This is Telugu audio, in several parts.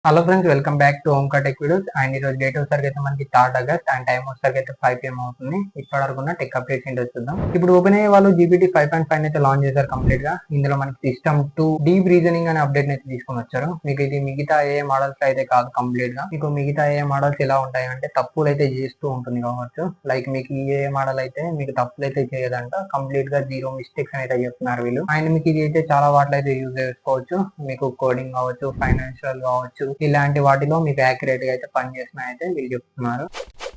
Hello friends, welcome back to Omka tech videos. And ఈ రోజు డేట్ వచ్చేసరికి అయితే మనకి 3 ఆగస్ట్ అండ్ టైం వచ్చేసరికి అయితే 5 PM అవుతుంది. ఇప్పటి వరకు ఉన్న టెక్ అప్డేట్స్ ఏంటో చూద్దాం. ఇప్పుడు ఓపెన్ అయ్యే వాళ్ళు GPT 5.5 అయితే లాంచ్ చేశారు కంప్లీట్ గా. ఇందులో మనకి సిస్టమ్ 2 డీప్ రీజనింగ్ అనే అప్డేట్ అయితే తీసుకొని వచ్చారు. మీకు ఇది మిగతా ఏ మోడల్స్ అయితే కాదు కంప్లీట్ గా. మీకు మిగతా ఏ మోడల్స్ ఎలా ఉంటాయి అంటే తప్పులు అయితే చేస్తూ ఉంటుంది కావచ్చు. లైక్ మీకు ఏ మోడల్ అయితే మీకు తప్పులు అయితే చేయదంట, కంప్లీట్ గా జీరో మిస్టేక్స్ అయితే చెప్తున్నారు వీళ్ళు. అండ్ మీకు ఇది అయితే చాలా వాటిలో అయితే యూజ్ చేసుకోవచ్చు. మీకు కోడింగ్ కావచ్చు, ఫైనాన్షియల్ కావచ్చు, ఇలాంటి వాటిలో మీకు యాక్యురేట్ గా అయితే పనిచేస్తున్నాయి అయితే వీళ్ళు చెప్తున్నారు.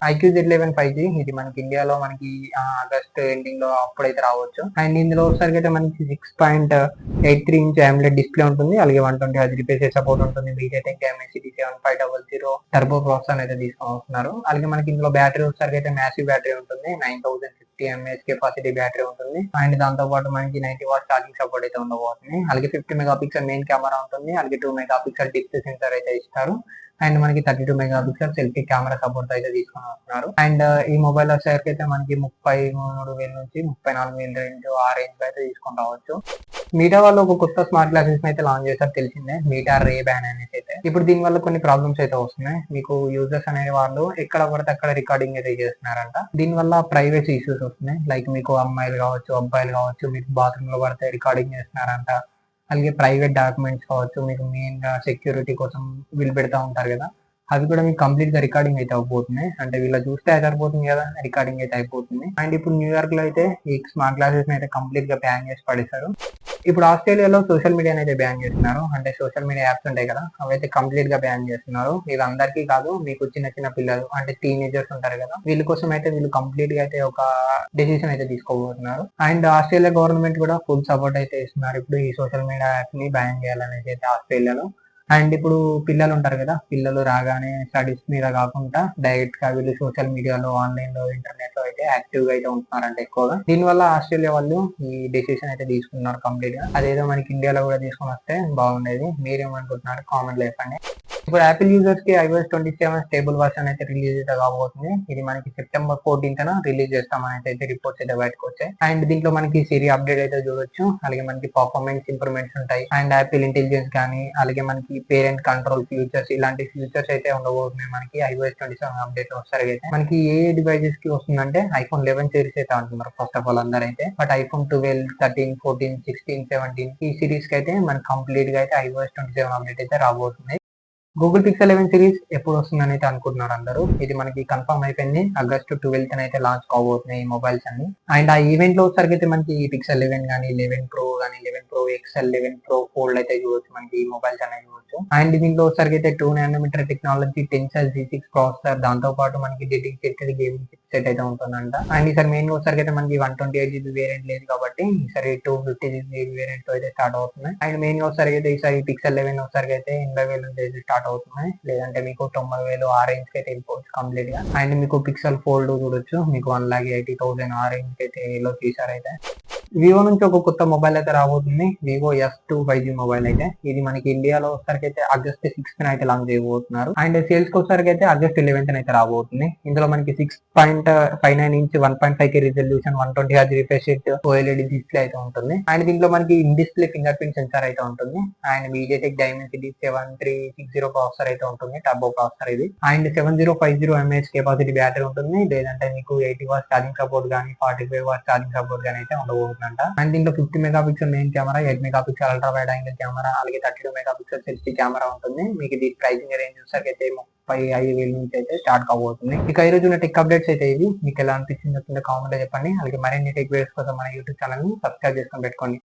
IQ-Z11 5G ఇది మనకి ఇండియాలో మనకి ఆగస్ట్ ఎండింగ్ లో అప్పుడైతే రావచ్చు. అండ్ ఇందులో ఒకసారి అయితే మనకి 6.83 ఇంచ్ AMOLED డిస్ప్లే ఉంటుంది. అలాగే 120 Hz రిఫ్రెష్ సపోర్ట్ ఉంటుంది. MediaTek Dimensity 7500 టర్బో ప్రాసెసర్ అయితే తీసుకొని వస్తున్నారు. అలాగే మనకి ఇందులో బ్యాటరీ ఒకసారి అయితే మ్యాసివ్ బ్యాటరీ ఉంటుంది. 9050 mAh కెపాసిటీ బ్యాటరీ ఉంటుంది. అండ్ దాంతో పాటు మనకి 90 వాట్ ఛార్జింగ్ సపోర్ట్ అయితే ఉండబోతుంది. అలాగే 50 మెగాపిక్సెల్ మెయిన్ కెమెరా ఉంటుంది. అలాగే 2 మెగాపిక్సెల్ డిప్త్ సెన్సార్ అయితే ఇస్తారు. అండ్ మనకి 32 మెగాపిక్సెల్ సెల్ఫీ కెమెరా సపోర్ట్ అయితే తీసుకొని వస్తున్నారు. అండ్ ఈ మొబైల్ వచ్చేసరికి అయితే మనకి 33,000 నుంచి 34,000 రేంజ్ ఆ రేంజ్ అయితే తీసుకొని రావచ్చు. మీటా వాళ్ళు ఒక కొత్త స్మార్ట్ గ్లాసెస్ అయితే లాంచ్ చేశారు తెలిసిందే, మీటా రే బ్యాన్ అనేసి అయితే. ఇప్పుడు దీని వల్ల కొన్ని ప్రాబ్లమ్స్ అయితే వస్తున్నాయి. మీకు యూజర్స్ అనే వాళ్ళు ఎక్కడ పడితే అక్కడ రికార్డింగ్ అయితే చేస్తున్నారంట. దీని వల్ల ప్రైవసీ ఇష్యూస్ వస్తున్నాయి. లైక్ మీకు అమ్మాయిలు కావచ్చు, అబ్బాయిలు కావచ్చు, మీకు బాత్రూమ్ లో పడితే రికార్డింగ్ చేస్తున్నారంట. అలాగే ప్రైవేట్ డాక్యుమెంట్స్ కావచ్చు, మీకు మెయిన్ గా సెక్యూరిటీ కోసం వీళ్ళు పెడతా ఉంటారు కదా, అవి కూడా మీకు కంప్లీట్ గా రికార్డింగ్ అయితే అయిపోతున్నాయి. అంటే వీళ్ళ చూస్తే సరిపోతుంది కదా, రికార్డింగ్ అయితే అయిపోతుంది. అండ్ ఇప్పుడు న్యూయార్క్ లో అయితే ఈ స్మార్ట్ గ్లాసెస్ అయితే కంప్లీట్ గా బ్యాన్ చేసి పడేశారు. ఇప్పుడు ఆస్ట్రేలియాలో సోషల్ మీడియా అయితే బ్యాన్ చేస్తున్నారు. అంటే సోషల్ మీడియా యాప్స్ ఉంటాయి కదా, అవైతే కంప్లీట్ గా బ్యాన్ చేస్తున్నారు. ఇది అందరికీ కాదు, మీకు చిన్న చిన్న పిల్లలు అంటే టీనేజర్స్ ఉంటారు కదా, వీళ్ళ కోసం అయితే వీళ్ళు కంప్లీట్ గా అయితే ఒక డెసిషన్ అయితే తీసుకోబోతున్నారు. అండ్ ఆస్ట్రేలియా గవర్నమెంట్ కూడా ఫుల్ సపోర్ట్ అయితే ఇస్తున్నారు ఇప్పుడు ఈ సోషల్ మీడియా యాప్ ని బ్యాన్ చేయాలనేసి అయితే ఆస్ట్రేలియాలో. అండ్ ఇప్పుడు పిల్లలు ఉంటారు కదా, పిల్లలు రాగానే స్టడీస్ మీద కాకుండా డైరెక్ట్ గా వీళ్ళు సోషల్ మీడియాలో, ఆన్లైన్ లో, ఇంటర్నెట్ లో అయితే యాక్టివ్ గా అయితే ఉంటున్నారంటే ఎక్కువగా. దీని వల్ల ఆస్ట్రేలియా వాళ్ళు ఈ డెసిషన్ అయితే తీసుకున్నారు కంప్లీట్ గా. అదేదో మనకి ఇండియాలో కూడా తీసుకొని వస్తే బాగుండేది. మీరేమనుకుంటున్నారు కామెంట్ లో చెప్పండి. ఇప్పుడు యాపిల్ యూజర్స్ కి iOS 27 స్టేబుల్ వర్షన్ అయితే రిలీజ్ అయితే కాబోతుంది. ఇది మనకి సెప్టెంబర్ 14th రిలీజ్ చేస్తామని అయితే రిపోర్ట్స్ అయితే బయటకు వచ్చాయి. అండ్ దీంట్లో మనకి సిరి అప్డేట్ అయితే చూడొచ్చు. అలాగే మనకి పర్ఫార్మెన్స్ ఇంప్రూవ్మెంట్స్ ఉంటాయి. అండ్ యాపిల్ ఇంటెలిజెన్స్ కానీ, అలాగే మనకి పేరెంట్ కంట్రోల్ ఫ్యూచర్స్, ఇలాంటి ఫ్యూచర్స్ అయితే ఉండబోతున్నాయి మనకి iOS 27 అప్డేట్ వస్తారు. అయితే మనకి ఏ డివైజెస్ కి వస్తుందంటే iPhone 11 సిరీస్ అయితే అంటున్నారు ఫస్ట్ ఆఫ్ ఆల్ అందరూ అయితే. బట్ iPhone 12, 13, 14, 16, 17 ఈ సిరీస్ కి అయితే మనకి కంప్లీట్ గా అయితే iOS 27 అప్డేట్ అయితే రాబోతుంది. గూగుల్ పిక్సెల్ 11 సిరీస్ ఎప్పుడు వస్తుందని అయితే అనుకుంటున్నారు అందరూ. ఇది మనకి కన్ఫర్మ్ అయిపోయింది. ఆగస్ట్ 12th అయితే లాంచ్ కాబోతున్నాయి ఈ మొబైల్స్ అన్ని. అండ్ ఆ ఈవెంట్ లో వచ్చరికి అయితే మనకి పిక్సెల్ 11 కానీ, 11 Pro కానీ, 11 Pro XL, 11 Pro Fold అయితే చూడొచ్చు మనకి ఈ మొబైల్స్ అనేది చూడొచ్చు. అండ్ దీంట్లో వచ్చరికి అయితే 2nm technology tensor G6 processor, దాంతో పాటు మనకి డెడికేటెడ్ గేమింగ్ సెట్ అయితే ఉంటుందంట. అండ్ ఈసారి మెయిన్ వచ్చరికి అయితే మనకి 128GB వేరియంట్ లేదు కాబట్టి ఈసారి 250GB వేరియంట్ తో అయితే స్టార్ట్ అవుతుంది. అండ్ మెయిన్ వచ్చరికి అయితే ఈసారి పిక్సెల్ 11 వచ్చరికి అయితే 80,000 నుంచి స్టార్ట్ అవుతున్నాయి. లేదంటే మీకు 90,000 ఆ రేంజ్ కి అయితే వెళ్ళిపోవచ్చు కంప్లీట్ గా. అండ్ మీకు పిక్సెల్ ఫోల్డ్ చూడొచ్చు, మీకు 1,80,000 ఆ రేంజ్ కి అయితే లో తీసారైతే. వివో నుంచి ఒక కొత్త మొబైల్ అయితే రాబోతుంది, వివో S2 5G మొబైల్ అయితే. ఇది మనకి ఇండియాలో వచ్చరికి అయితే ఆగస్ట్ 6th అయితే లాంచ్ చేయబోతున్నారు. అండ్ సేల్స్ కి వచ్చరికి అయితే ఆగస్ట్ 11th అయితే రాబోతుంది. ఇందులో మనకి 6.59 inch 1.5K resolution, 120 Hz refresh rate OLED display అయితే ఉంటుంది. అండ్ దీంట్లో మనకి in display finger print censor అయితే ఉంటుంది. అండ్ MediaTek Dimensity 7360 ప్రాసెసర్ అయితే ఉంటుంది, టర్బో ప్రాసెసర్ ఇది. అండ్ 7050 mAh కెపాసిటీ బ్యాటరీ ఉంటుంది. లేదంటే మీకు 80 వాట్స్ ఛార్జింగ్ సపోర్ట్ కానీ, 45 వాట్స్ ఛార్జింగ్ సపోర్ట్ కానీ అయితే ఉండబోతుందంట. అండ్ దీంట్లో 50 megapixel main camera, 8 megapixel ultra wide angle camera, అలాగే 32 మెగాపిక్సెల్ సెల్ఫీ కెమెరా ఉంటుంది. మీకు ఇది ప్రైసింగ్ రేంజ్ వచ్చేసరికి అయితే 35,000 నుంచి అయితే స్టార్ట్ కాబోతుంది. ఇక ఈ రోజు ఉన్న టెక్ అప్డేట్స్ అయితే ఇవి. మీకు ఎలా అనిపించింది కామెంట్ లో చెప్పండి. అలాగే మరిన్ని టెక్ వీడియోస్ కోసం మన యూట్యూబ్ ఛానల్ ని సబ్స్క్రైబ్ చేసుకొని పెట్టుకోండి.